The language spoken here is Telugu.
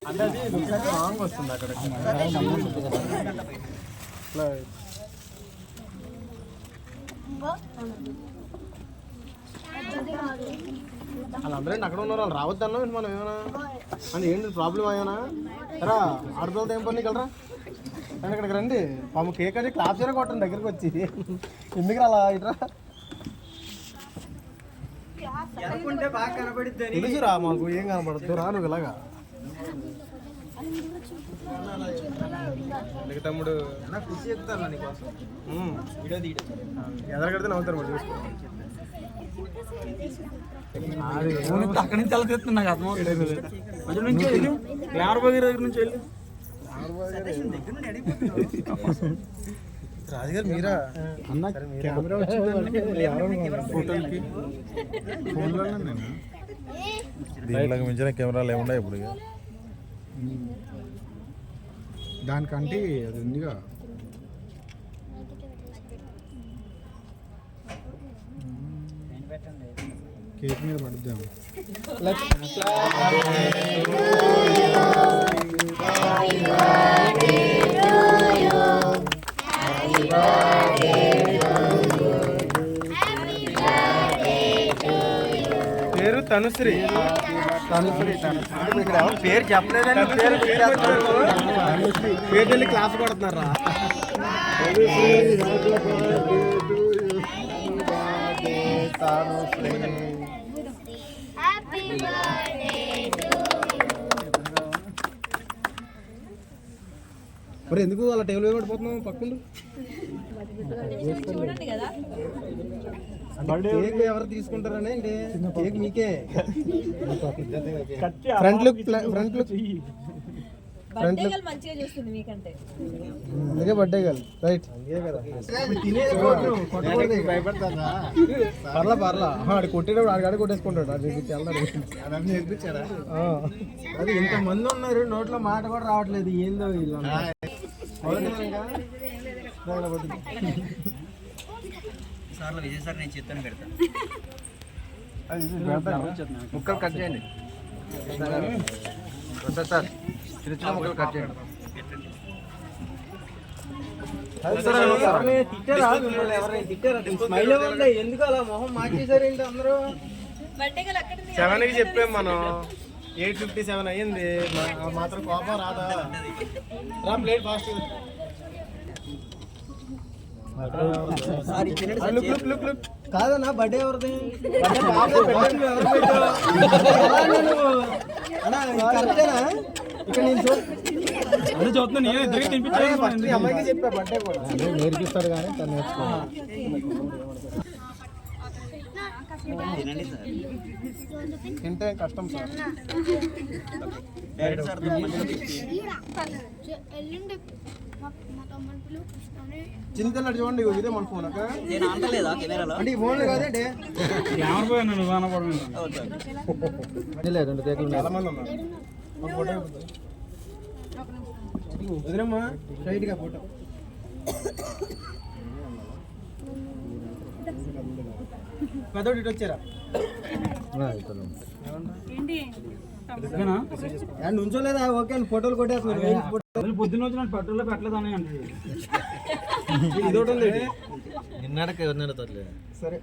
అంటే అది రాంగ్ వస్తుంది అక్కడ. వాళ్ళందరూ అక్కడ ఉన్నారు, వాళ్ళు రావద్దన్నా మనం ఏమైనా అంటే ఏంటి ప్రాబ్లం అయ్యానా రా ఆడపిల్లతో ఏం పని కలరా కానీ ఇక్కడికి రండి పాము కేక్ అని క్లాప్ చేయరా కొట్టండి దగ్గరికి వచ్చి ఎందుకు అలా ఇట్రా తెలుసురా మాకు ఏం కనపడద్దు రా నువ్వు ఇలాగా తమ్ముడు ఖుషి చెప్తాను నీకోసం ఎదరగడితే నవ్వుతారు మరి చూసుకో అక్కడి నుంచి ఎలా తెస్తున్నా నాకు అర్థమవుతుంది నుంచి వెళ్ళి దగ్గర నుంచి వెళ్ళి రాజుగారు మీరా అన్న కెమెరా ఫోటోలకి దీనిలాగా మించిన కెమెరాలు ఏమున్నాయి ఇప్పుడు దానికంటే అది ఉందిగా కేక్ మీద పడుద్దాం పేరు తనుశ్రీ ఇక్కడ పేరు చెప్పలేదని పేరు వెళ్ళి క్లాస్ కొడుతున్నారా మరి ఎందుకు అలా టేబుల్ మీద పడిపోతున్నావు పక్కన కేక్ ఎవరు తీసుకుంటారని కేక్ మీకే ఫ్రంట్ లుక్ మంచిగా చూస్తుంది మీకంటే అందుకే బర్త్డే గర్ల్ రైట్ పర్లా ఆడు కొట్టేటప్పుడు ఆడికాడ కొట్టేసుకుంటాడు అది నేర్పించారా అది ఇంతమంది ఉన్నారు నోట్లో మాట కూడా రావట్లేదు ఏందో వీళ్ళు విజయ్ సార్ నేను చిత్తాను పెడతాను ముక్కలు కట్ చేయండి సార్ చిన్న ముక్కలు కట్ చేయండి ఎందుకు అలా మొహం మార్చేసారేంటి అందరూ 7కి చెప్పాం మనం 8:57 అయ్యింది మాత్రం కోపం రాదా రా ప్లేట్ ఫాస్ట్ కాదన్నా బర్త్డే ఎవరిది కరెక్టేనా ఇక్కడ నేను చూస్తున్నా అమ్మాయికి చెప్పా బర్త్డే కూడా నేర్పిస్తాడు కానీ తను తింటే కష్టం సార్ చింతలు చూడండి ఇదే మన ఫోన్ అక్క అంటే ఈ ఫోన్ కాదండి రెండు కేకులు చాలా మంది ఉన్నారు వదిలేమ్మా స్ట్రైట్గా ఫోటో పెద్దోడు ఇటు వచ్చారా నుంచోలేదా ఓకే అండి ఫోటోలు కొట్టేస్తున్నారు పొద్దున్న వచ్చిన పెట్రోల్లో పెట్టలేదని అంటే నిన్నడక సరే